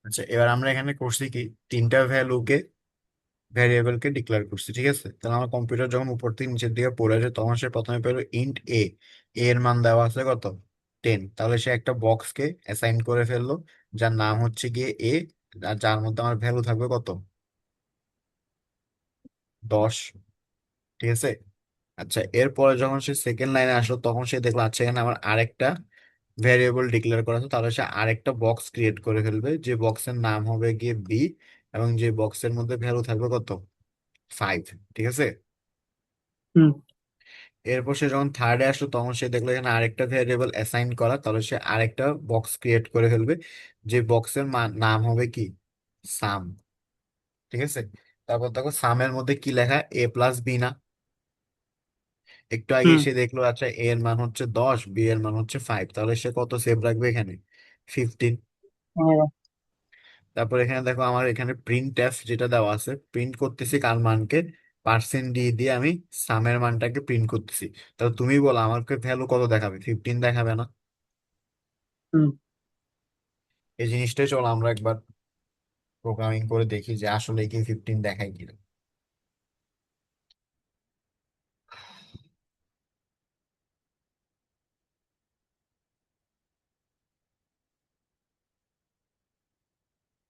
আচ্ছা, এবার আমরা এখানে করছি কি, তিনটা ভ্যারিয়েবলকে ডিক্লেয়ার করছি, ঠিক আছে? তাহলে আমার কম্পিউটার যখন উপর থেকে নিচের দিকে পড়ে আসে তখন সে প্রথমে পেলো ইন্ট এর মান দেওয়া আছে কত, 10। তাহলে সে একটা বক্সকে অ্যাসাইন করে ফেললো যার নাম হচ্ছে গিয়ে আর যার মধ্যে আমার ভ্যালু থাকবে কত, 10। ঠিক আছে। আচ্ছা, এরপরে যখন সে সেকেন্ড লাইনে আসলো তখন সে দেখলো আচ্ছা এখানে আমার আরেকটা ভ্যারিয়েবল ডিক্লেয়ার করা আছে, তাহলে সে আরেকটা বক্স ক্রিয়েট করে ফেলবে যে বক্সের নাম হবে গিয়ে এবং যে বক্সের মধ্যে ভ্যালু থাকবে কত, 5। ঠিক আছে। হুম। এরপর সে যখন থার্ডে আসলো তখন সে দেখলো এখানে আরেকটা ভ্যারিয়েবল অ্যাসাইন করা, তাহলে সে আরেকটা বক্স ক্রিয়েট করে ফেলবে যে বক্সের নাম হবে কি, সাম। ঠিক আছে। তারপর দেখো সামের মধ্যে কি লেখা, a+b না? একটু আগে হুম। এসে দেখলো আচ্ছা এ এর মান হচ্ছে 10, বি এর মান হচ্ছে 5, তাহলে সে কত সেভ রাখবে এখানে, 15। হ্যাঁ। তারপর এখানে দেখো আমার এখানে প্রিন্ট এফ যেটা দেওয়া আছে, প্রিন্ট করতেছি কার মানকে, %d দিয়ে আমি সামের মানটাকে প্রিন্ট করতেছি। তাহলে তুমি বলো আমাকে ভ্যালু কত দেখাবে, 15 দেখাবে না? হুম। এই জিনিসটাই চলো আমরা একবার প্রোগ্রামিং করে দেখি যে আসলে কি 15 দেখায় কিনা।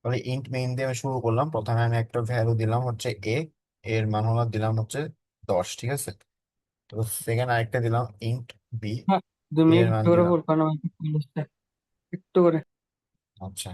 তাহলে ইন্ট মেইন দিয়ে আমি শুরু করলাম। প্রথমে আমি একটা ভ্যালু দিলাম হচ্ছে এর মান হলো দিলাম হচ্ছে 10। ঠিক আছে। তো সেকেন্ড আরেকটা দিলাম ইন্ট বি, হ্যাঁ, তুমি এর মান একটু করে দিলাম, বলবা না আমাকে কলেজটা? একটু করে। আচ্ছা,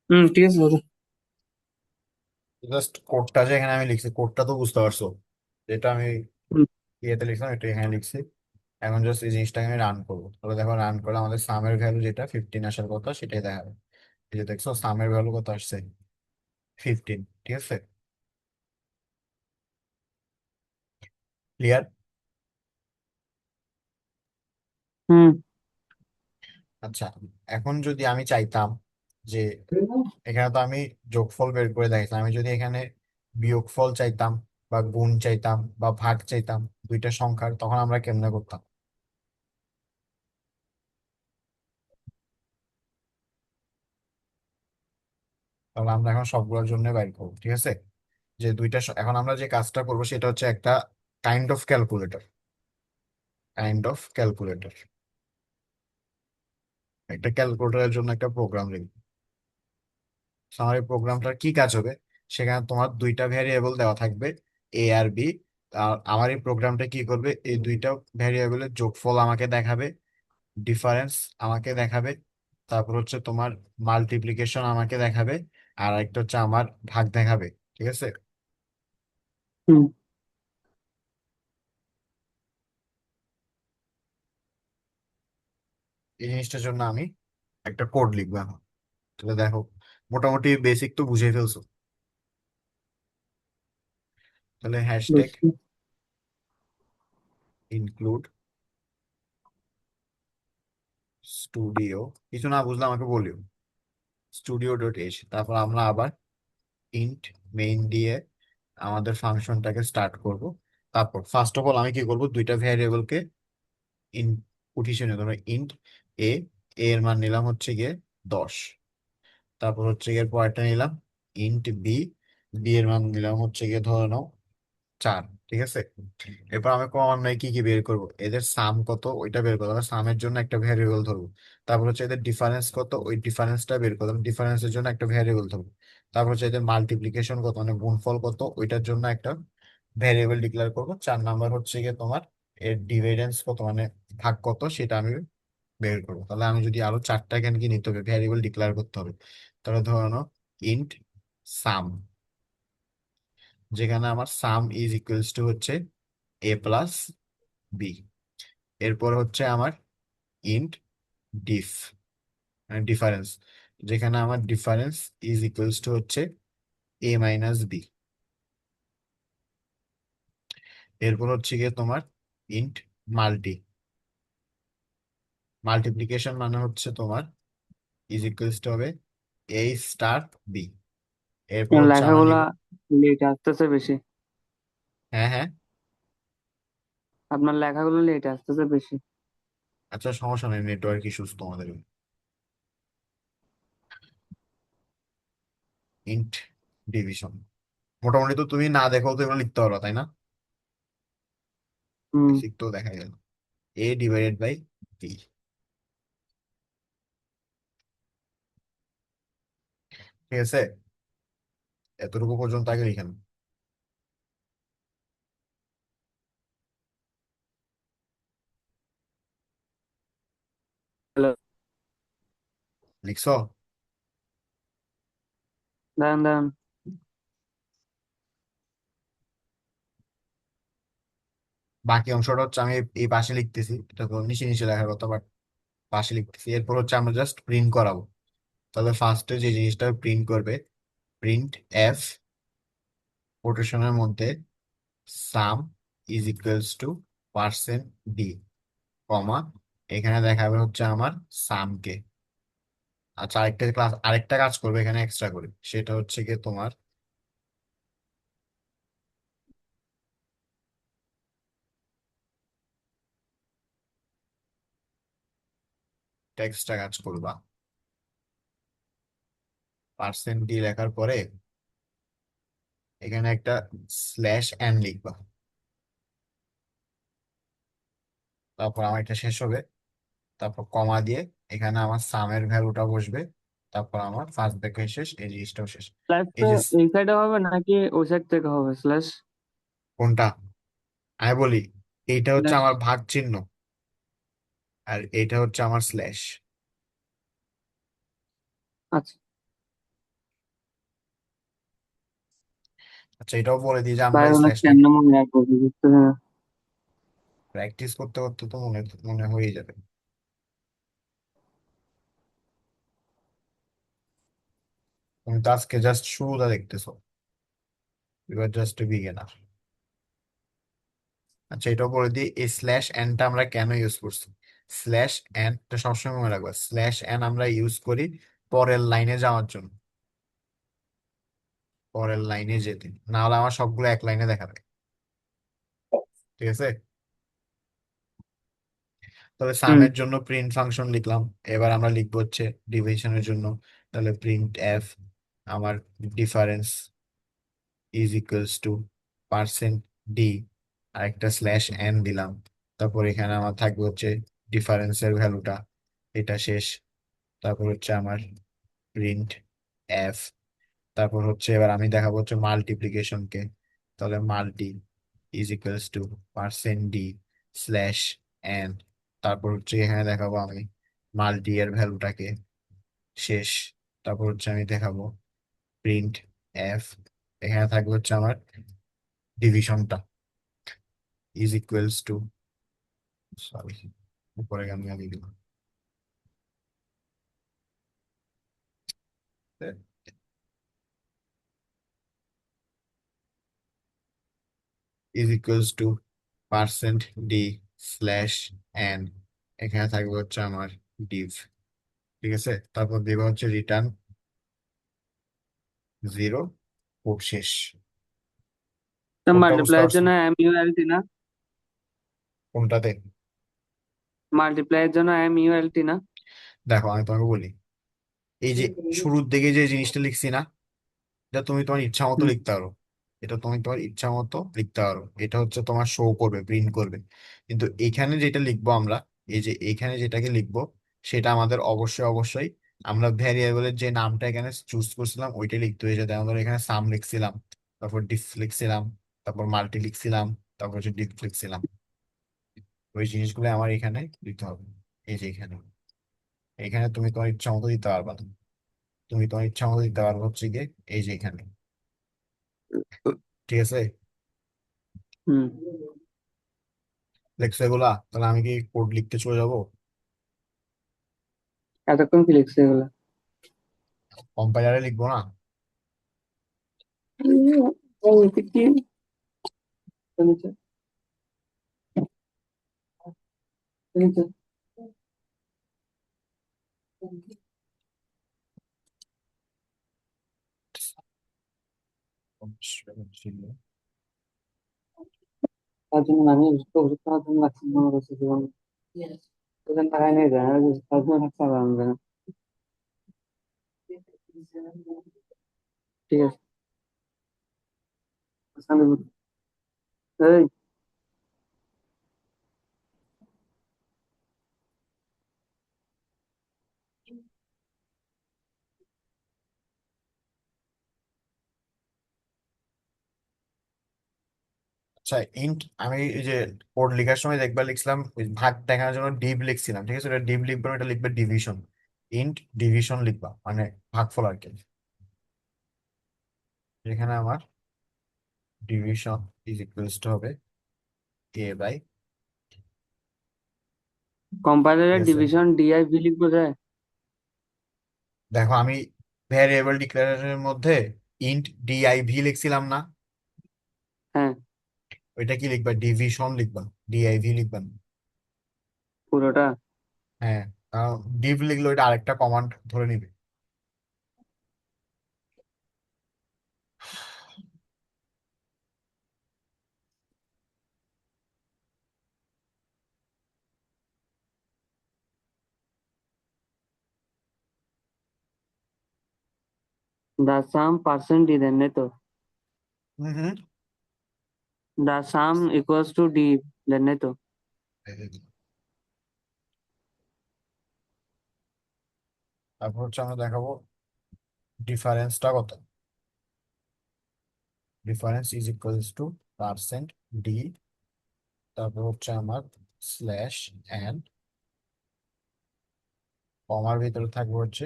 হুম, ঠিক আছে দাদা। জাস্ট কোডটা যে এখানে আমি লিখছি, কোডটা তো বুঝতে পারছো, যেটা আমি হুম। ইয়েতে লিখলাম এটা এখানে লিখছি। এখন জাস্ট এই জিনিসটাকে আমি রান করবো, তাহলে দেখো রান করলে আমাদের সামের ভ্যালু যেটা 15 আসার কথা সেটাই দেখাবে। এই যে দেখছো সামের ভ্যালু কত আসছে, 15। ঠিক আছে। ক্লিয়ার। হুম। আচ্ছা, এখন যদি আমি চাইতাম যে এখানে তো আমি যোগফল বের করে দেখাইছিলাম, আমি যদি এখানে বিয়োগফল চাইতাম বা গুণ চাইতাম বা ভাগ চাইতাম দুইটা সংখ্যার, তখন আমরা কেমনে করতাম? তাহলে আমরা এখন সবগুলোর জন্য বাইর করবো, ঠিক আছে? যে দুইটা এখন আমরা যে কাজটা করবো সেটা হচ্ছে একটা kind of calculator. Kind of calculator, একটা ক্যালকুলেটরের জন্য একটা প্রোগ্রাম লিখবো। So, আমার এই প্রোগ্রামটার কি কাজ হবে, সেখানে তোমার দুইটা ভ্যারিয়েবল দেওয়া থাকবে, এ আর বি। আর আমার এই প্রোগ্রামটা কি করবে, এই দুইটা ভ্যারিয়েবলের যোগফল আমাকে দেখাবে, ডিফারেন্স আমাকে দেখাবে, তারপর হচ্ছে তোমার মাল্টিপ্লিকেশন আমাকে দেখাবে, আর একটা হচ্ছে আমার ভাগ দেখাবে, ঠিক আছে? হুম। এই জিনিসটার জন্য আমি একটা কোড লিখবো এখন। তাহলে দেখো, মোটামুটি বেসিক তো বুঝে ফেলছো। তাহলে হ্যাশট্যাগ বুঝছি। ইনক্লুড স্টুডিও, কিছু না বুঝলে আমাকে বলিও, স্টুডিও ডট এস। তারপর আমরা আবার ইন্ট মেইন দিয়ে আমাদের ফাংশনটাকে স্টার্ট করব। তারপর ফার্স্ট অফ অল আমি কি করব, দুইটা ভ্যারিয়েবলকে ইন উঠিয়ে নিয়ে, ধরো ইন্ট এ, এর মান নিলাম হচ্ছে গিয়ে 10। তারপর হচ্ছে গিয়ে পরেরটা নিলাম ইন্ট বি, বি এর মান নিলাম হচ্ছে গিয়ে ধরে নাও 4, ঠিক আছে? এরপর আমি ক্রমান্বয়ে কি কি বের করব, এদের সাম কত ওইটা বের করবো, সামের জন্য একটা ভ্যারিয়েবল ধরবো। তারপর হচ্ছে এদের ডিফারেন্স কত, ওই ডিফারেন্সটা বের করলাম, ডিফারেন্সের জন্য একটা ভ্যারিয়েবল ধরবো। তারপর হচ্ছে এদের মাল্টিপ্লিকেশন কত, মানে গুণফল কত, ওইটার জন্য একটা ভ্যারিয়েবল ডিক্লেয়ার করবো। 4 নাম্বার হচ্ছে গিয়ে তোমার এর ডিভিডেন্স কত, মানে ভাগ কত, সেটা আমি বের করবো। তাহলে আমি যদি আরো 4টা এখানে কি নিতে হবে, ভ্যারিয়েবল ডিক্লেয়ার করতে হবে। তাহলে ধরো নাও ইন্ট সাম, যেখানে আমার সাম ইজ ইকুয়ালস টু হচ্ছে এ প্লাস বি। এরপর হচ্ছে আমার ইন্ট ডিফ, মানে ডিফারেন্স, যেখানে আমার ডিফারেন্স ইজ ইকুয়ালস টু হচ্ছে এ মাইনাস বি। এরপর হচ্ছে গিয়ে তোমার ইন্ট মাল্টি, মাল্টিপ্লিকেশন মানে হচ্ছে তোমার ইজ ইকুয়ালস টু হবে এ স্টার বি। এরপর হচ্ছে আমরা লেখাগুলা নিব, লেট আসতেছে বেশি। হ্যাঁ হ্যাঁ, আপনার লেখাগুলো লেট আসতেছে বেশি। আচ্ছা সমস্যা নেই, নেটওয়ার্ক ইস্যুস তোমাদের। ইন্ট ডিভিশন, মোটামুটি তো তুমি না দেখো তো এগুলো লিখতে পারো তাই না? হুম। বেসিক তো দেখা গেল, এ ডিভাইডেড বাই বি, ঠিক আছে? এতটুকু পর্যন্ত আগে লিখেন। হ্যালো। লিখছো? দাঁড়ান দাঁড়ান। বাকি অংশটা হচ্ছে আমি এই পাশে লিখতেছি, এটা তো নিচে নিচে লেখার কথা, বাট পাশে লিখতেছি। এরপর হচ্ছে আমরা জাস্ট প্রিন্ট করাবো। তাহলে ফার্স্টে যে জিনিসটা প্রিন্ট করবে, প্রিন্ট এফ কোটেশনের মধ্যে sum is equals to percent D, comma, এখানে দেখাবে হচ্ছে আমার সামকে। আচ্ছা আরেকটা কাজ করবে এখানে এক্সট্রা করে, সেটা হচ্ছে গিয়ে তোমার টেক্সটটা কাজ করবা। পার্সেন্ট ডি লেখার পরে এখানে একটা স্ল্যাশ এন লিখবা। তারপর আমার এটা শেষ হবে, তারপর কমা দিয়ে এখানে আমার সামের ভ্যালুটা বসবে। তারপর আমার ফার্স্ট ব্র্যাকেট শেষ, এই জিনিসটাও শেষ। এই স্ল্যাশটা যে এই সাইডে হবে নাকি ওই সাইড থেকে হবে স্ল্যাশ? কোনটা আমি বলি, এইটা হচ্ছে স্ল্যাশ। আমার ভাগ চিহ্ন, আর এইটা হচ্ছে আমার স্ল্যাশ। আচ্ছা। আচ্ছা এটাও বলে দিই যে আমরা ভাই এই ওগুলো স্ল্যাশটা কেন মনে রাখবো বুঝতে পারছি না। প্র্যাকটিস করতে করতে তো মনে মনে হয়ে যাবে। তুমি তো আজকে জাস্ট শুরুটা দেখতেছো, you are just a beginner. আচ্ছা এটাও বলে দিই, এই স্ল্যাশ এনটা আমরা কেন ইউজ করছি। স্ল্যাশ এনটা সবসময় মনে রাখবা, স্ল্যাশ এন আমরা ইউজ করি পরের লাইনে যাওয়ার জন্য, পরের লাইনে যেতে, না হলে আমার সবগুলো এক লাইনে দেখাবে, ঠিক আছে? তবে হুম। সামের জন্য প্রিন্ট ফাংশন লিখলাম। এবার আমরা লিখবো হচ্ছে ডিভিশনের জন্য, তাহলে প্রিন্ট এফ আমার difference is equals to percent D, আরেকটা স্ল্যাশ এন দিলাম। তারপর এখানে আমার থাকবে হচ্ছে ডিফারেন্সের ভ্যালুটা, এটা শেষ। তারপর হচ্ছে আমার প্রিন্ট এফ। তারপর হচ্ছে এবার আমি দেখাবো হচ্ছে মাল্টিপ্লিকেশনকে। তাহলে multi is equals to percent D slash N. তারপর হচ্ছে এখানে দেখাবো আমি মাল্টি এর ভ্যালুটাকে, শেষ। তারপর হচ্ছে আমি দেখাবো প্রিন্ট এফ। এখানে থাকবে হচ্ছে আমার ডিভিশনটা ইজ ইকুয়ালস টু, সরি উপরে আমি আগে দিলাম, is equals to percent D slash N. এখানে থাকবে হচ্ছে আমার ডিভ। ঠিক আছে, তারপর দেবো হচ্ছে রিটার্ন জিরো, খুব শেষ। কোনটা বুঝতে মাল্টিপ্লাইয়ের পারছো? জন্য এম ইউ এল টি না? কোনটাতে? মাল্টিপ্লাইয়ের জন্য এম ইউ এল টি না? দেখো আমি তোমাকে বলি, এই যে শুরুর দিকে যে জিনিসটা লিখছি না, এটা তুমি তোমার ইচ্ছা মতো হুম। লিখতে পারো। এটা তুমি তোমার ইচ্ছা মতো লিখতে পারো, এটা হচ্ছে তোমার শো করবে, প্রিন্ট করবে। কিন্তু এখানে যেটা লিখবো আমরা, এই যে এখানে যেটাকে লিখবো, সেটা আমাদের অবশ্যই অবশ্যই আমরা ভ্যারিয়েবলের যে নামটা এখানে চুজ করছিলাম ওইটাই লিখতে হয়েছে। যেমন ধরো এখানে সাম লিখছিলাম, তারপর ডিফ লিখছিলাম, তারপর মাল্টি লিখছিলাম, তারপর হচ্ছে ডিফ লিখছিলাম। ওই জিনিসগুলো আমার এখানে দিতে হবে। এই যে এখানে, এখানে তুমি তোমার ইচ্ছা মতো দিতে পারবা না। তুমি তোমার ইচ্ছা মতো দিতে পারবো হচ্ছে গিয়ে এই যে এখানে। ঠিক আছে, হুম। লেখছো এগুলা? তাহলে আমি কি কোড লিখতে চলে যাবো? এতক্ষণ কি লিখছে এগুলা? কম্পাইলারে লিখবো না? ওই কি নিচে নিচে। তার জন্য আমি ওষুধ খাওয়ার জন্য লাগছে মনে করছি জীবন ওখানে টাকায় নিয়ে যায় আর তার জন্য থাকতে হবে আমাদের। ঠিক আছে। এই আচ্ছা, ইন্ট আমি এই যে কোড লেখার সময় দেখবার লিখছিলাম ওই ভাগ দেখানোর জন্য ডিভ লিখছিলাম। ঠিক আছে, এটা ডিভ লিখবে না, এটা লিখবে ডিভিশন। ইন্ট ডিভিশন লিখবা, মানে ভাগফল আর কি। এখানে আমার ডিভিশন ইজ ইকুয়ালস টু হবে এ বাই। ঠিক কম্পাইলারের আছে, ডিভিশন ডিআইভি লিখবো যায়? দেখো আমি ভ্যারিয়েবল ডিক্লারেশনের মধ্যে ইন্ট ডিআইভি লিখছিলাম না? হ্যাঁ। ওইটা কি লিখবা? ডিভিশন লিখবা, ডিআইভি লিখবা না। পুরোটা? হ্যাঁ, কারণ ডিভ লিখলে ওইটা আরেকটা কমান্ড ধরে নিবে। দা সাম পার্সেন্ট ডি দেন তো? হুম হুম। দা সাম ইকুয়ালস টু ডি দেন তো? তারপর হচ্ছে আমরা দেখাবো ডিফারেন্সটা কত। Difference is equals to percent D, তারপর হচ্ছে আমার স্ল্যাশ এন, কমার ভিতরে থাকবে হচ্ছে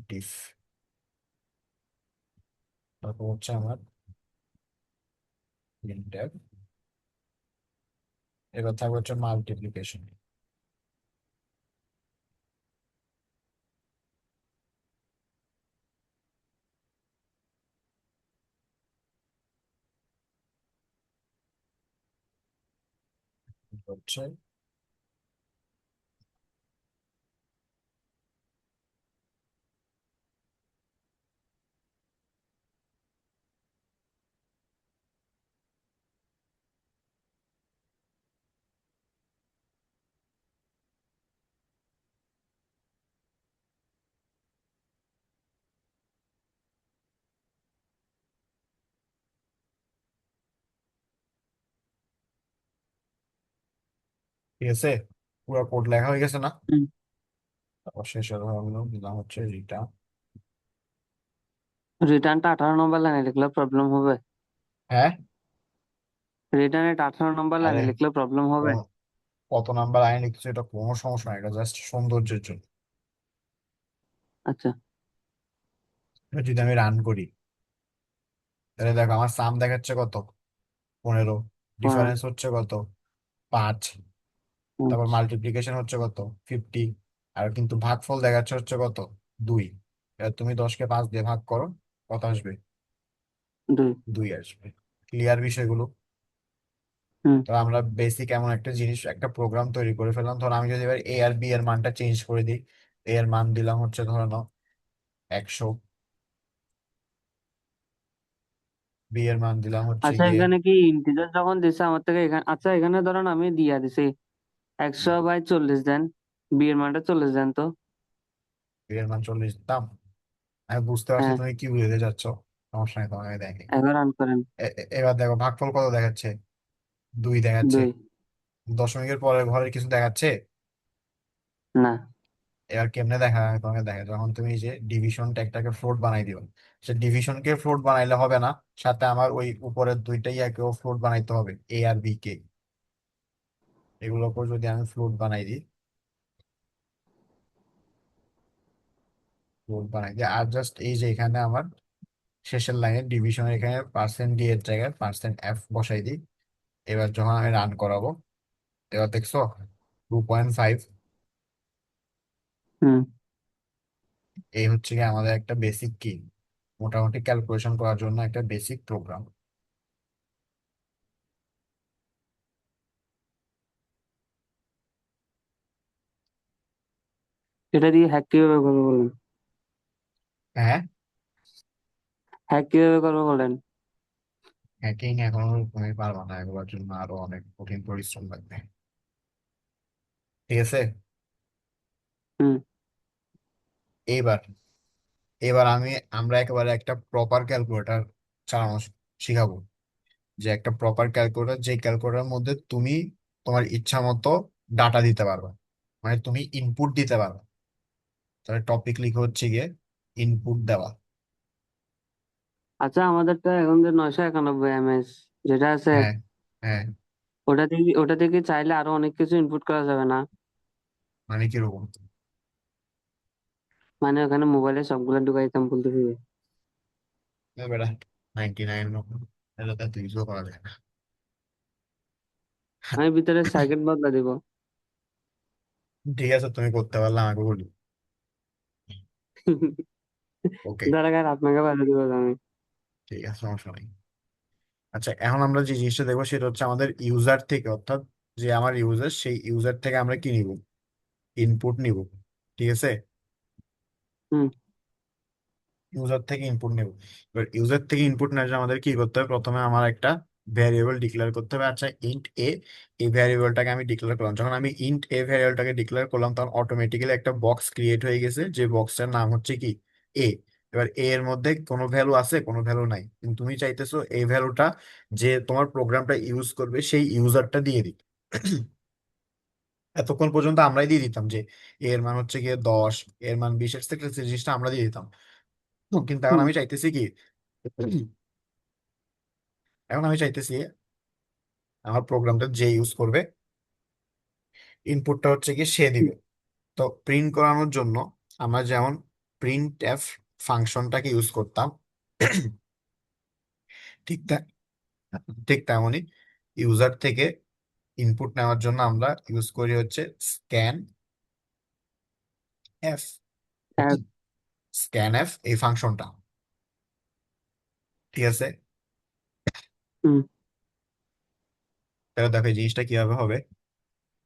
ডিফ। তারপর হচ্ছে আমার প্রিন্টএফ। এবার থাকবে হচ্ছে মাল্টিপ্লিকেশন। হচ্ছে ঠিক আছে, পুরো কোড লেখা হয়ে গেছে না? হুম। তারপর শেষের হলো দিলাম হচ্ছে রিটার্ন। রিটার্নটা 18 নম্বর লাইনে লিখলে প্রবলেম হবে? হ্যাঁ। রিটার্ন এটা 18 নম্বর আরে লাইনে লিখলে প্রবলেম হবে? কোন- কত নাম্বার আইন লিখছো এটা কোনো সমস্যা নাই, এটা জাস্ট সৌন্দর্যের জন্য। আচ্ছা। এবার যদি আমি রান করি, তাহলে দেখো আমার সাম দেখাচ্ছে কত, 15। পনেরো। ডিফারেন্স হচ্ছে কত, 5। তারপর আচ্ছা। মাল্টিপ্লিকেশন হচ্ছে কত, 50। আর কিন্তু ভাগফল দেখাচ্ছে হচ্ছে কত, 2। এবার তুমি 10কে 5 দিয়ে ভাগ করো, কত আসবে? দুই। 2 আসবে। ক্লিয়ার বিষয়গুলো? হুম। তো আমরা বেসিক এমন একটা জিনিস, একটা প্রোগ্রাম তৈরি করে ফেললাম। ধরো আমি যদি এবার এ আর বি এর মানটা চেঞ্জ করে দিই, এ এর মান দিলাম হচ্ছে ধরে নাও 100, বি এর মান দিলাম হচ্ছে আচ্ছা, গিয়ে। এখানে কি ইন্টিজার যখন দিছে আমার থেকে এখানে, আচ্ছা এখানে ধরেন আমি দিয়া দিছি 100/40 দেন, বি এর মানটা 40 দেন তো। বি এর মান 40 দিতাম। আমি বুঝতে পারছি হ্যাঁ। তুমি কি বুঝতে যাচ্ছ, সমস্যা নেই, তোমাকে দেখি। এবার রান করেন। এবার দেখো ভাগফল কত দেখাচ্ছে, 2 দেখাচ্ছে। দুই। দশমিকের পরের ঘরের কিছু দেখাচ্ছে? না। এবার কেমনে দেখা হয়, তোমাকে দেখে যখন তুমি এই যে ডিভিশন ট্যাগটাকে ফ্লোট বানাই দিও, সে ডিভিশনকে ফ্লোট বানাইলে হবে না, সাথে আমার ওই উপরের দুইটাই একেও ফ্লোট বানাইতে হবে, এ আর বি কে। এগুলোকে যদি আমি ফ্লোট বানাই দিই, ফ্লোট বানাই দিই, আর জাস্ট এই যে এখানে আমার শেষের লাইনে ডিভিশনের এখানে পার্সেন্ট ডি এর জায়গায় পার্সেন্ট এফ বসাই দিই। এবার যখন আমি রান করাবো, এবার দেখছো 2.5। হুম। এই হচ্ছে কি আমাদের একটা বেসিক কি, মোটামুটি ক্যালকুলেশন করার জন্য একটা বেসিক প্রোগ্রাম। এটা দিয়ে হ্যাক কিভাবে করবো বলেন? হ্যাঁ। হ্যাক কিভাবে করবো বলেন? হ্যাকিং এখনো তুমি পারবা না, এগুলোর জন্য আরো অনেক কঠিন পরিশ্রম লাগবে। ঠিক আছে। হুম। এইবার এবার আমরা একেবারে একটা প্রপার ক্যালকুলেটর চালানো শিখাবো। যে একটা প্রপার ক্যালকুলেটর, যে ক্যালকুলেটরের মধ্যে তুমি তোমার ইচ্ছা মতো ডাটা দিতে পারবে, মানে তুমি ইনপুট দিতে পারবে। তাহলে টপিক লিখে হচ্ছে গিয়ে ইনপুট দেওয়া। আচ্ছা, আমাদেরটা এখন যে 991 mAh যেটা আছে, হ্যাঁ। হ্যাঁ। ওটা থেকে চাইলে আরো অনেক কিছু ইনপুট করা যাবে না? মানে কিরকম? মানে ওখানে মোবাইলে সবগুলো ঢুকাই দিতাম বলতে হবে? বেটা, 99 এটা তো এত ইউজও করা যায় না। আমি ভিতরে সার্কিট বদলা দিব। ঠিক আছে, তুমি করতে পারলে আমাকে বলি। ওকে। দরকার আপনাকে বলে দিব আমি। ঠিক আছে, সমস্যা নেই। আচ্ছা, এখন আমরা যে জিনিসটা দেখবো সেটা হচ্ছে আমাদের ইউজার থেকে, অর্থাৎ যে আমার ইউজার, সেই ইউজার থেকে আমরা কি নিব, ইনপুট নিব। ঠিক আছে। হুম। ইউজার থেকে ইনপুট নেব। এবার ইউজার থেকে ইনপুট নেওয়ার জন্য আমাদের কি করতে হবে, প্রথমে আমার একটা ভ্যারিয়েবল ডিক্লেয়ার করতে হবে। আচ্ছা, ইন্ট এ, এই ভ্যারিয়েবলটাকে আমি ডিক্লেয়ার করলাম। যখন আমি ইন্ট এ ভ্যারিয়েবলটাকে ডিক্লেয়ার করলাম, তখন অটোমেটিক্যালি একটা বক্স ক্রিয়েট হয়ে গেছে, যে বক্সটার নাম হচ্ছে কি, এ। এবার এ এর মধ্যে কোনো ভ্যালু আছে, কোনো ভ্যালু নাই, কিন্তু তুমি চাইতেছো এই ভ্যালুটা যে তোমার প্রোগ্রামটা ইউজ করবে সেই ইউজারটা দিয়ে দিই। এতক্ষণ পর্যন্ত আমরাই দিয়ে দিতাম যে এর মান হচ্ছে গিয়ে 10, এর মান 20, এর জিনিসটা আমরা দিয়ে দিতাম। কিন্তু এখন হুম। আমি চাইতেছি কি, এখন আমি চাইতেছি আমার প্রোগ্রামটা যে ইউজ করবে, ইনপুটটা হচ্ছে কি সে দিবে। তো প্রিন্ট করানোর জন্য আমরা যেমন প্রিন্ট এফ ফাংশনটাকে ইউজ করতাম, ঠিক তা ঠিক তেমনই ইউজার থেকে ইনপুট নেওয়ার জন্য আমরা ইউজ করি হচ্ছে স্ক্যান এফ। হ্যাঁ। স্ক্যান এফ এই ফাংশনটা। ঠিক আছে। হুম। তাহলে দেখো এই জিনিসটা কিভাবে হবে,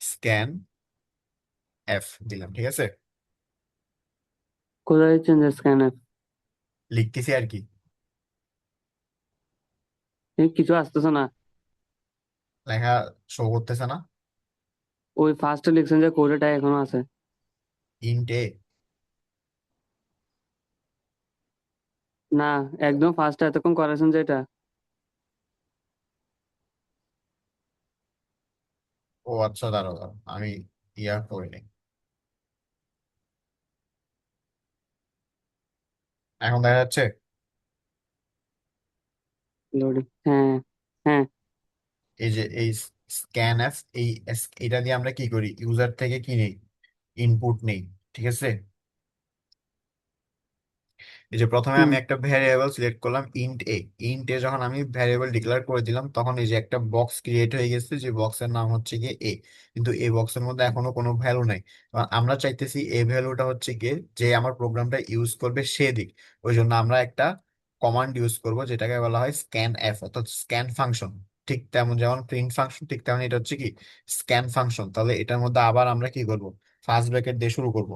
স্ক্যান এফ দিলাম, ঠিক আছে। কোথায় চেঞ্জেস কেন? লিখতেছি আর কি, কিছু আসতেছে না। লেখা শো করতেছে না। ওই ফার্স্টে লিখছেন যে কোডটা এখনো আছে। ইন্ট এ, না, একদম ফার্স্টে এতক্ষণ করেছেন যেটা। ও আচ্ছা, দাঁড়াও দাঁড়াও, আমি ইয়া করিনি। এখন দেখা যাচ্ছে। লোডিং, হ্যাঁ। হ্যাঁ। এই যে এই স্ক্যান এফ, এটা দিয়ে আমরা কি করি, ইউজার থেকে কি নেই, ইনপুট নেই। ঠিক আছে। এই যে প্রথমে হুম। আমি একটা ভ্যারিয়েবল সিলেক্ট করলাম ইন্ট এ। ইন্ট এ যখন আমি ভ্যারিয়েবল ডিক্লেয়ার করে দিলাম, তখন এই যে একটা বক্স ক্রিয়েট হয়ে গেছে, যে বক্সের নাম হচ্ছে গিয়ে এ। কিন্তু এই বক্সের মধ্যে এখনো কোনো ভ্যালু নাই। কারণ আমরা চাইতেছি এই ভ্যালুটা হচ্ছে গিয়ে যে আমার প্রোগ্রামটা ইউজ করবে সে দিক। ওই জন্য আমরা একটা কমান্ড ইউজ করব, যেটাকে বলা হয় স্ক্যান এফ, অর্থাৎ স্ক্যান ফাংশন। ঠিক তেমন যেমন প্রিন্ট ফাংশন, ঠিক তেমন এটা হচ্ছে কি স্ক্যান ফাংশন। তাহলে এটার মধ্যে আবার আমরা কি করব, ফার্স্ট ব্র্যাকেট দিয়ে শুরু করব।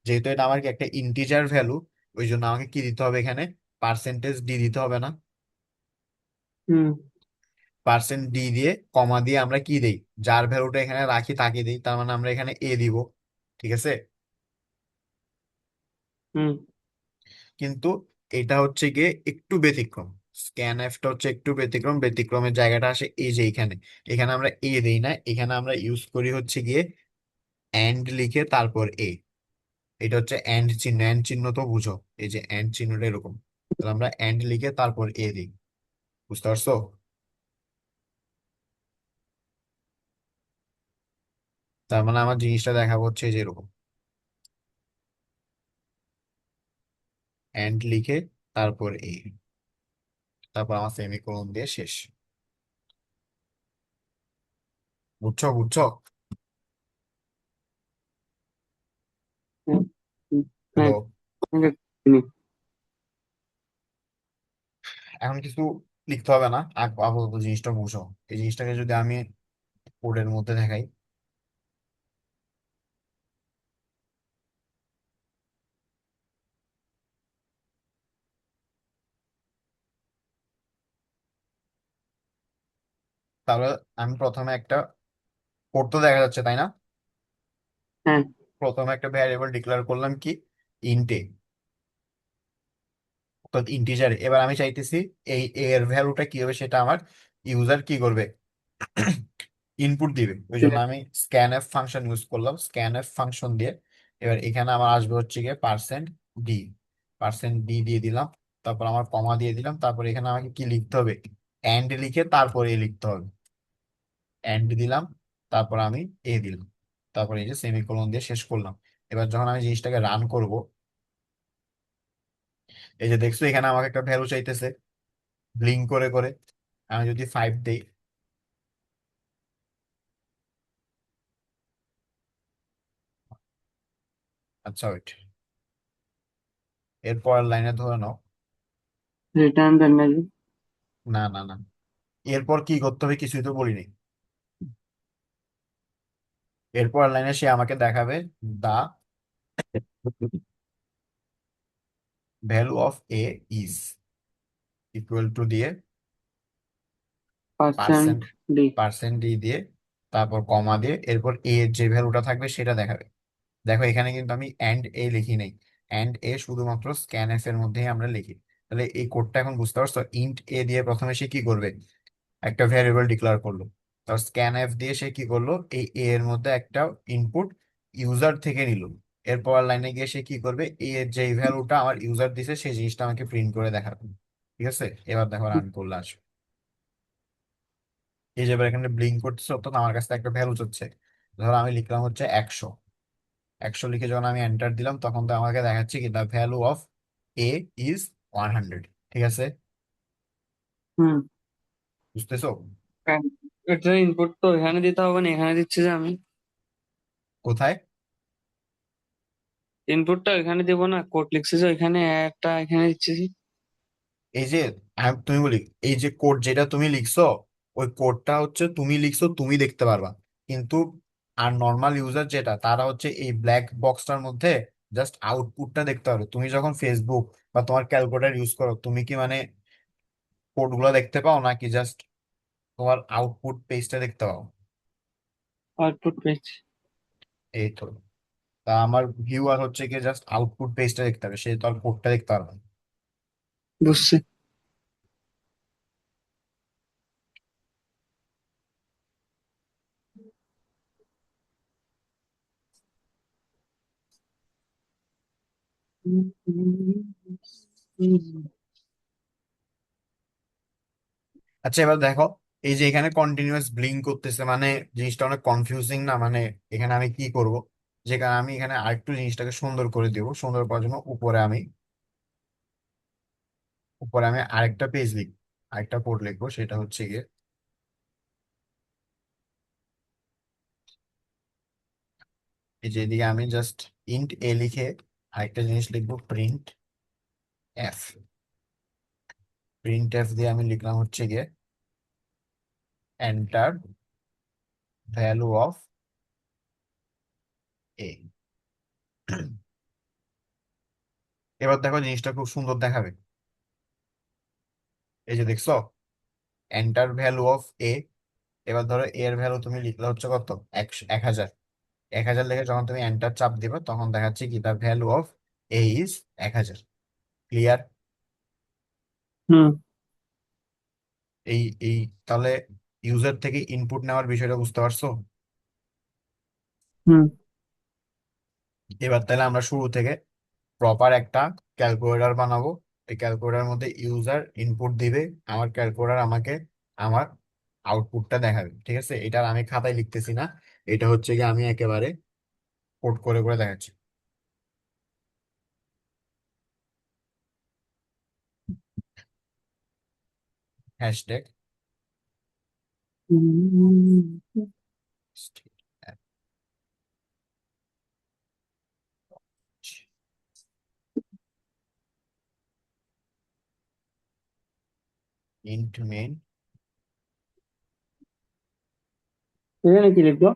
যেহেতু এটা আমার কি একটা ইন্টিজার ভ্যালু, ওই জন্য আমাকে কি দিতে হবে এখানে, পার্সেন্টেজ ডি দিতে হবে না। হুম। পার্সেন্ট ডি দিয়ে কমা দিয়ে আমরা কি দেই, যার ভ্যালুটা এখানে রাখি তাকে দিই, তার মানে আমরা এখানে এ দিব। ঠিক আছে। হুম। কিন্তু এটা হচ্ছে গিয়ে একটু ব্যতিক্রম। স্ক্যান এফটা হচ্ছে একটু ব্যতিক্রম, ব্যতিক্রমের জায়গাটা আসে এই যে এখানে। এখানে আমরা এ দেই না, এখানে আমরা ইউজ করি হচ্ছে গিয়ে এন্ড লিখে তারপর এ। এটা হচ্ছে এন্ড চিহ্ন, এন্ড চিহ্ন তো বুঝো, এই যে এন্ড চিহ্নটা এরকম। তাহলে আমরা এন্ড লিখে তারপর এ দিই। বুঝতে পারছো? তার মানে আমার জিনিসটা দেখাবো হচ্ছে যে এরকম, এন্ড লিখে তারপর এ, তারপর আমার সেমিকোলন দিয়ে শেষ। বুঝছো বুঝছো? হ্যাঁ। হুম, হ্যাঁ। হ্যালো। হ্যাঁ, চিনি। এখন কিছু লিখতে হবে না, আপাতত জিনিসটা বুঝো। এই জিনিসটাকে যদি আমি কোডের মধ্যে দেখাই, তাহলে আমি প্রথমে একটা কোড তো দেখা যাচ্ছে, তাই না? হ্যাঁ। প্রথমে একটা ভ্যারিয়েবল ডিক্লেয়ার করলাম কি, ইন্টে, অর্থাৎ ইন্টিজার। এবার আমি চাইতেছি এই এর ভ্যালুটা কি হবে সেটা আমার ইউজার কি করবে, ইনপুট দিবে। ওই জন্য আমি স্ক্যান এফ ফাংশন ইউজ করলাম, স্ক্যান এফ ফাংশন দিয়ে। এবার এখানে আমার আসবে হচ্ছে গিয়ে পার্সেন্ট ডি, পার্সেন্ট ডি দিয়ে দিলাম। তারপর আমার কমা দিয়ে দিলাম, তারপর এখানে আমাকে কি লিখতে হবে, এন্ড লিখে তারপর এ লিখতে হবে। এন্ড দিলাম, তারপর আমি এ দিলাম, তারপর এই যে সেমিকোলন দিয়ে শেষ করলাম। এবার যখন আমি জিনিসটাকে রান করব, এই যে দেখছো এখানে আমাকে একটা ভ্যালু চাইতেছে ব্লিঙ্ক করে করে। আমি যদি 5 দেই, আচ্ছা ওয়েট, এরপর লাইনে ধরে নাও। রিটার্ন দেন নাকি? না না না, এরপর কি করতে হবে কিছুই তো বলিনি। এরপর লাইনে সে আমাকে দেখাবে the value of A is equal to দিয়ে percent percent, D. Percent D দিয়ে তারপর কমা দিয়ে এরপর এ এর যে ভ্যালুটা থাকবে সেটা দেখাবে। দেখো এখানে কিন্তু আমি এন্ড এ লিখি নাই, এন্ড এ শুধুমাত্র স্ক্যান এফ এর মধ্যেই আমরা লিখি। তাহলে এই কোডটা এখন বুঝতে পারছো, ইন্ট এ দিয়ে প্রথমে সে কি করবে, একটা ভ্যারিয়েবল ডিক্লেয়ার করলো। তারপর স্ক্যান এফ দিয়ে সে কি করলো, এই এ এর মধ্যে একটা ইনপুট ইউজার থেকে নিল। এরপর লাইনে গিয়ে সে কি করবে, এ এর যে ভ্যালুটা আমার ইউজার দিছে সেই জিনিসটা আমাকে প্রিন্ট করে দেখাবে। ঠিক আছে। এবার দেখো রান করলে আসবে, এই যে এবার এখানে ব্লিঙ্ক করতেছে, অর্থাৎ আমার কাছে একটা ভ্যালু হচ্ছে। ধরো আমি লিখলাম হচ্ছে 100। 100 লিখে যখন আমি এন্টার দিলাম, তখন তো আমাকে দেখাচ্ছে কি the value of A is 100। ঠিক আছে। হুম। বুঝতেছো? হ্যাঁ। এটা ইনপুট তো এখানে দিতে হবে না, এখানে দিচ্ছি যে আমি। কোথায়? ইনপুটটা এখানে দিব না, কোড লিখছি যে এখানে একটা এখানে দিচ্ছি যে। এই যে তুমি বলি, এই যে কোড যেটা তুমি লিখছো, ওই কোডটা হচ্ছে তুমি লিখছো, তুমি দেখতে পারবা। কিন্তু আর নর্মাল ইউজার যেটা, তারা হচ্ছে এই ব্ল্যাক বক্সটার মধ্যে জাস্ট আউটপুটটা দেখতে পারবে। তুমি যখন ফেসবুক বা তোমার ক্যালকুলেটর ইউজ করো, তুমি কি মানে কোড গুলো দেখতে পাও, নাকি জাস্ট তোমার আউটপুট পেজটা দেখতে পাও? Output page. এই তো। তা আমার ভিউয়ার হচ্ছে কি জাস্ট আউটপুট পেজটা দেখতে হবে, সে তো আর কোডটা দেখতে পারবে না। বুঝছি। আচ্ছা এবার দেখো, এই যে এখানে কন্টিনিউয়াস ব্লিঙ্ক করতেছে, মানে জিনিসটা অনেক কনফিউজিং না? মানে এখানে আমি কি করব, যেখানে আমি এখানে আরেকটু জিনিসটাকে সুন্দর করে দিব। সুন্দর করার জন্য উপরে আমি আরেকটা পেজ লিখবো, আরেকটা কোড লিখবো। সেটা হচ্ছে গিয়ে এই যে এদিকে আমি জাস্ট ইন্ট এ লিখে আরেকটা জিনিস লিখবো, প্রিন্ট এফ। প্রিন্ট এফ দিয়ে আমি লিখলাম হচ্ছে গিয়ে এন্টার ভ্যালু অফ এ। এবার দেখো জিনিসটা খুব সুন্দর দেখাবে। এই যে দেখছো, এন্টার ভ্যালু অফ এ। এবার ধরো এর ভ্যালু তুমি লিখলে হচ্ছে কত, 1000। 1000 লিখে যখন তুমি এন্টার চাপ দিবে তখন দেখাচ্ছে কি, the value of A is 1000। Clear? Hmm. এই এই তাহলে ইউজার থেকে ইনপুট নেওয়ার বিষয়টা বুঝতে পারছো? হুম। এবার তাহলে আমরা শুরু থেকে প্রপার একটা ক্যালকুলেটর বানাবো। এই ক্যালকুলেটরের মধ্যে ইউজার ইনপুট দিবে, আমার ক্যালকুলেটর আমাকে আমার আউটপুটটা দেখাবে। ঠিক আছে, এটা আর আমি খাতায় লিখতেছি না, এটা হচ্ছে কি আমি একেবারে কোড করে করে দেখাচ্ছি। Hashtag int main. এখানে কি লিখবো?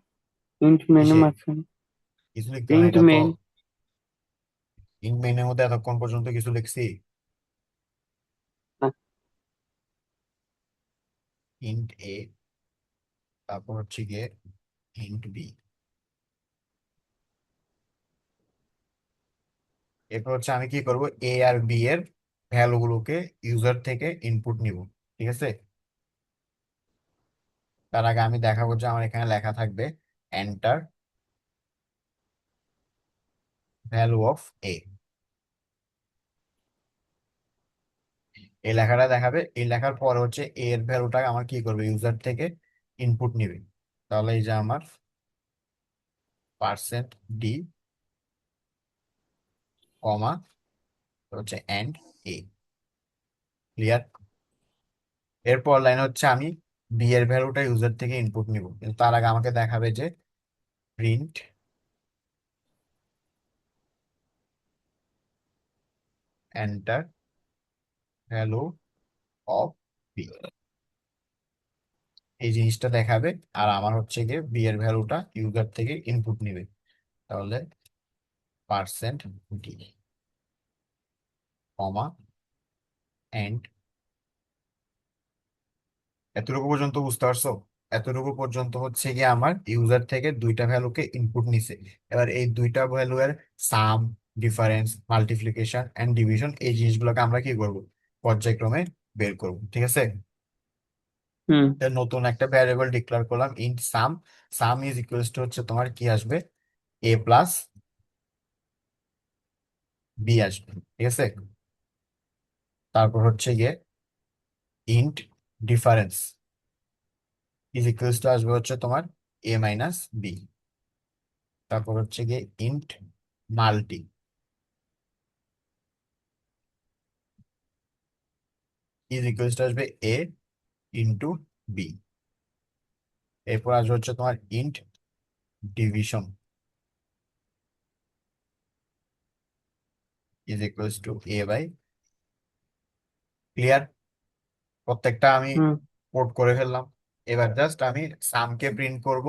ইন্ট মেনু কিসে? মাঝখানে। কিছু লিখতে হয় না, প্রিন্ট এটা তো মেন। ইন্ট মেইনের মধ্যে এতক্ষণ পর্যন্ত কিছু লিখছি। ইন্ট এ, তারপর হচ্ছে গিয়ে ইন্ট বি। এরপর হচ্ছে আমি কি করব, এ আর বি এর ভ্যালু গুলোকে ইউজার থেকে ইনপুট নিব। ঠিক আছে, তার আগে আমি দেখাবো যে আমার এখানে লেখা থাকবে এন্টার ভ্যালু অফ এ। এই লেখাটা দেখাবে, এই লেখার পর হচ্ছে এ এর ভ্যালুটা আমার কি করবে, ইউজার থেকে ইনপুট নিবে। তাহলে এই যে আমার পার্সেন্ট ডি কমা হচ্ছে এন্ড এ। ক্লিয়ার? এরপর লাইন হচ্ছে আমি বি এর ভ্যালুটা ইউজার থেকে ইনপুট নিব, কিন্তু তার আগে আমাকে দেখাবে যে print enter value of B. এই জিনিসটা দেখাবে, আর আমার হচ্ছে গিয়ে বি এর ভ্যালুটা ইউজার থেকে ইনপুট নিবে। তাহলে পার্সেন্ট ডি কমা এন্ড। এতটুকু পর্যন্ত বুঝতে পারছো? এতটুকু পর্যন্ত হচ্ছে গিয়ে আমার ইউজার থেকে দুইটা ভ্যালুকে ইনপুট নিছে। এবার এই দুইটা ভ্যালু এর সাম, ডিফারেন্স, মাল্টিপ্লিকেশন এন্ড ডিভিশন, এই জিনিসগুলোকে আমরা কি করব, পর্যায়ক্রমে বের করব। ঠিক আছে, হুম। তাহলে নতুন একটা ভ্যারিয়েবল ডিক্লেয়ার করলাম, int some. Some is equals two হচ্ছে তোমার কি আসবে, এ প্লাস বি আসবে। ঠিক আছে, তারপর হচ্ছে গিয়ে int difference is equals to আসবে হচ্ছে তোমার এ মাইনাস বি। তারপর হচ্ছে গিয়ে int multi is equals to আসবে এ ইন্টু বি। এরপর আসবে হচ্ছে তোমার int division is equals to A by. Clear? প্রত্যেকটা আমি হুম। কোড করে ফেললাম। এবার জাস্ট আমি সামকে প্রিন্ট করব,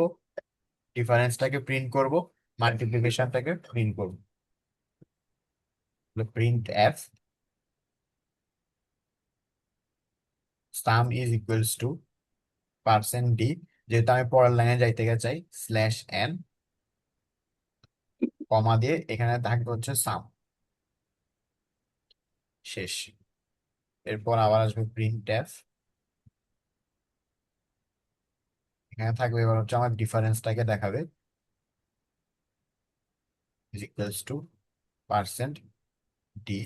ডিফারেন্সটাকে প্রিন্ট করব, মাল্টিপ্লিকেশনটাকে প্রিন্ট করব। Print F some is equals to percent D, যেহেতু আমি পরের লাইনে যাইতে গেলে চাই, স্ল্যাশ এন কমা দিয়ে এখানে থাকবে হচ্ছে সাম। শেষ। এরপর আবার আসবে প্রিন্ট এফ, এখানে থাকবে এবার হচ্ছে আমার ডিফারেন্সটাকে দেখাবে, is equals to percent D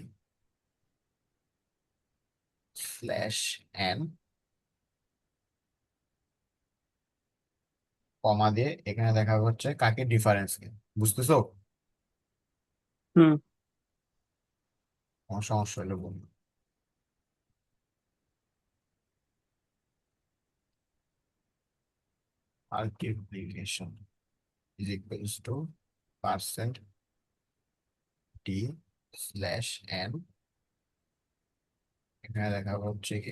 slash N, comma দিয়ে এখানে দেখা হচ্ছে কাকে, ডিফারেন্স কে। বুঝতেছো? হুম। কোনো সমস্যা হলে বলবো। Multiplication is equals to percent D slash N, এখানে দেখা হচ্ছে কি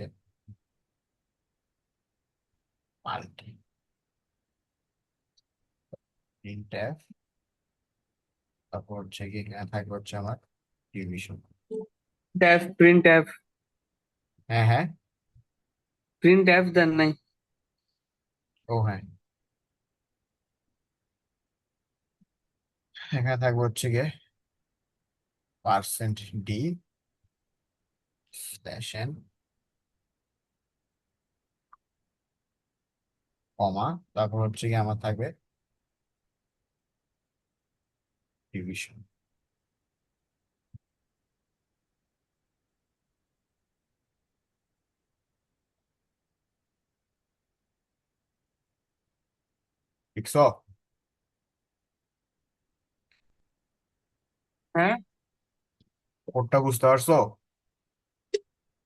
মাল্টি প্রিন্টএফ, তারপর হচ্ছে কি এখানে থাকবে হচ্ছে আমার ডিভিশন। Tab print tab. হ্যাঁ হ্যাঁ। প্রিন্ট ট্যাব দেন নাই। ও হ্যাঁ, এখানে থাকবে হচ্ছে গিয়ে পার্সেন্ট ডি স্ল্যাশ এন, কমা, তারপর হচ্ছে কি আমার থাকবে ডিভিশন। লিখছো? হ্যাঁ। কোডটা বুঝতে পারছো?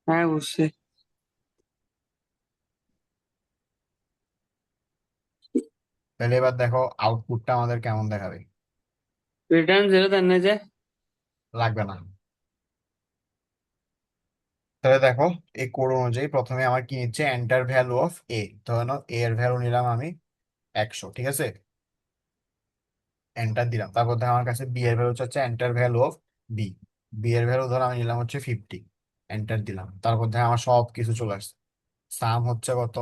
হ্যাঁ বুঝছি। তাহলে এবার দেখো আউটপুটটা আমাদের কেমন দেখাবে। রিটার্ন জিরো দেন নাই যে। লাগবে না। তাহলে দেখো এই কোড অনুযায়ী প্রথমে আমার কি নিচ্ছে, এন্টার ভ্যালু অফ এ। ধরে নাও এ এর ভ্যালু নিলাম আমি 100, ঠিক আছে? এন্টার দিলাম। তারপর দেখো আমার কাছে বি এর ভ্যালু হচ্ছে enter value of B. B এর ভ্যালু ধরো আমি নিলাম হচ্ছে 50, এন্টার দিলাম। তারপর দেখো আমার সব কিছু চলে আসছে। সাম হচ্ছে কত,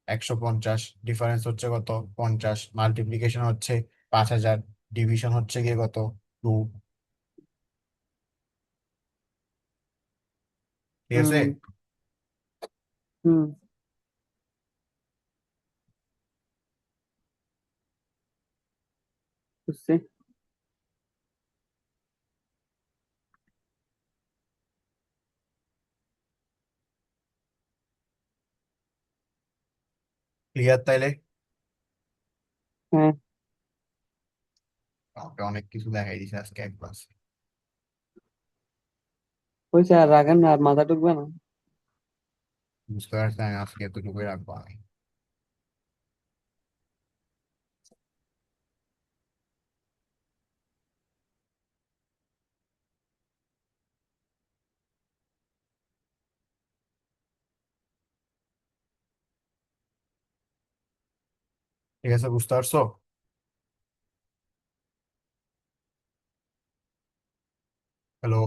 150। ডিফারেন্স হচ্ছে কত, 50। মাল্টিপ্লিকেশন হচ্ছে 5000। ডিভিশন হচ্ছে গিয়ে কত, 2। ঠিক আছে? হুম। হুম। বুঝছি। ক্লিয়ার তাইলে? হ্যাঁ। আমাকে অনেক কিছু দেখাই দিছে আজকে এক ক্লাস। হয়েছে, আর রাখেন না, আর মাথা ঢুকবে না। বুঝতে পারছি, আমি আজকে এতটুকুই রাখবো আমি। ঠিক আছে, বুঝতে পারছো? হ্যালো?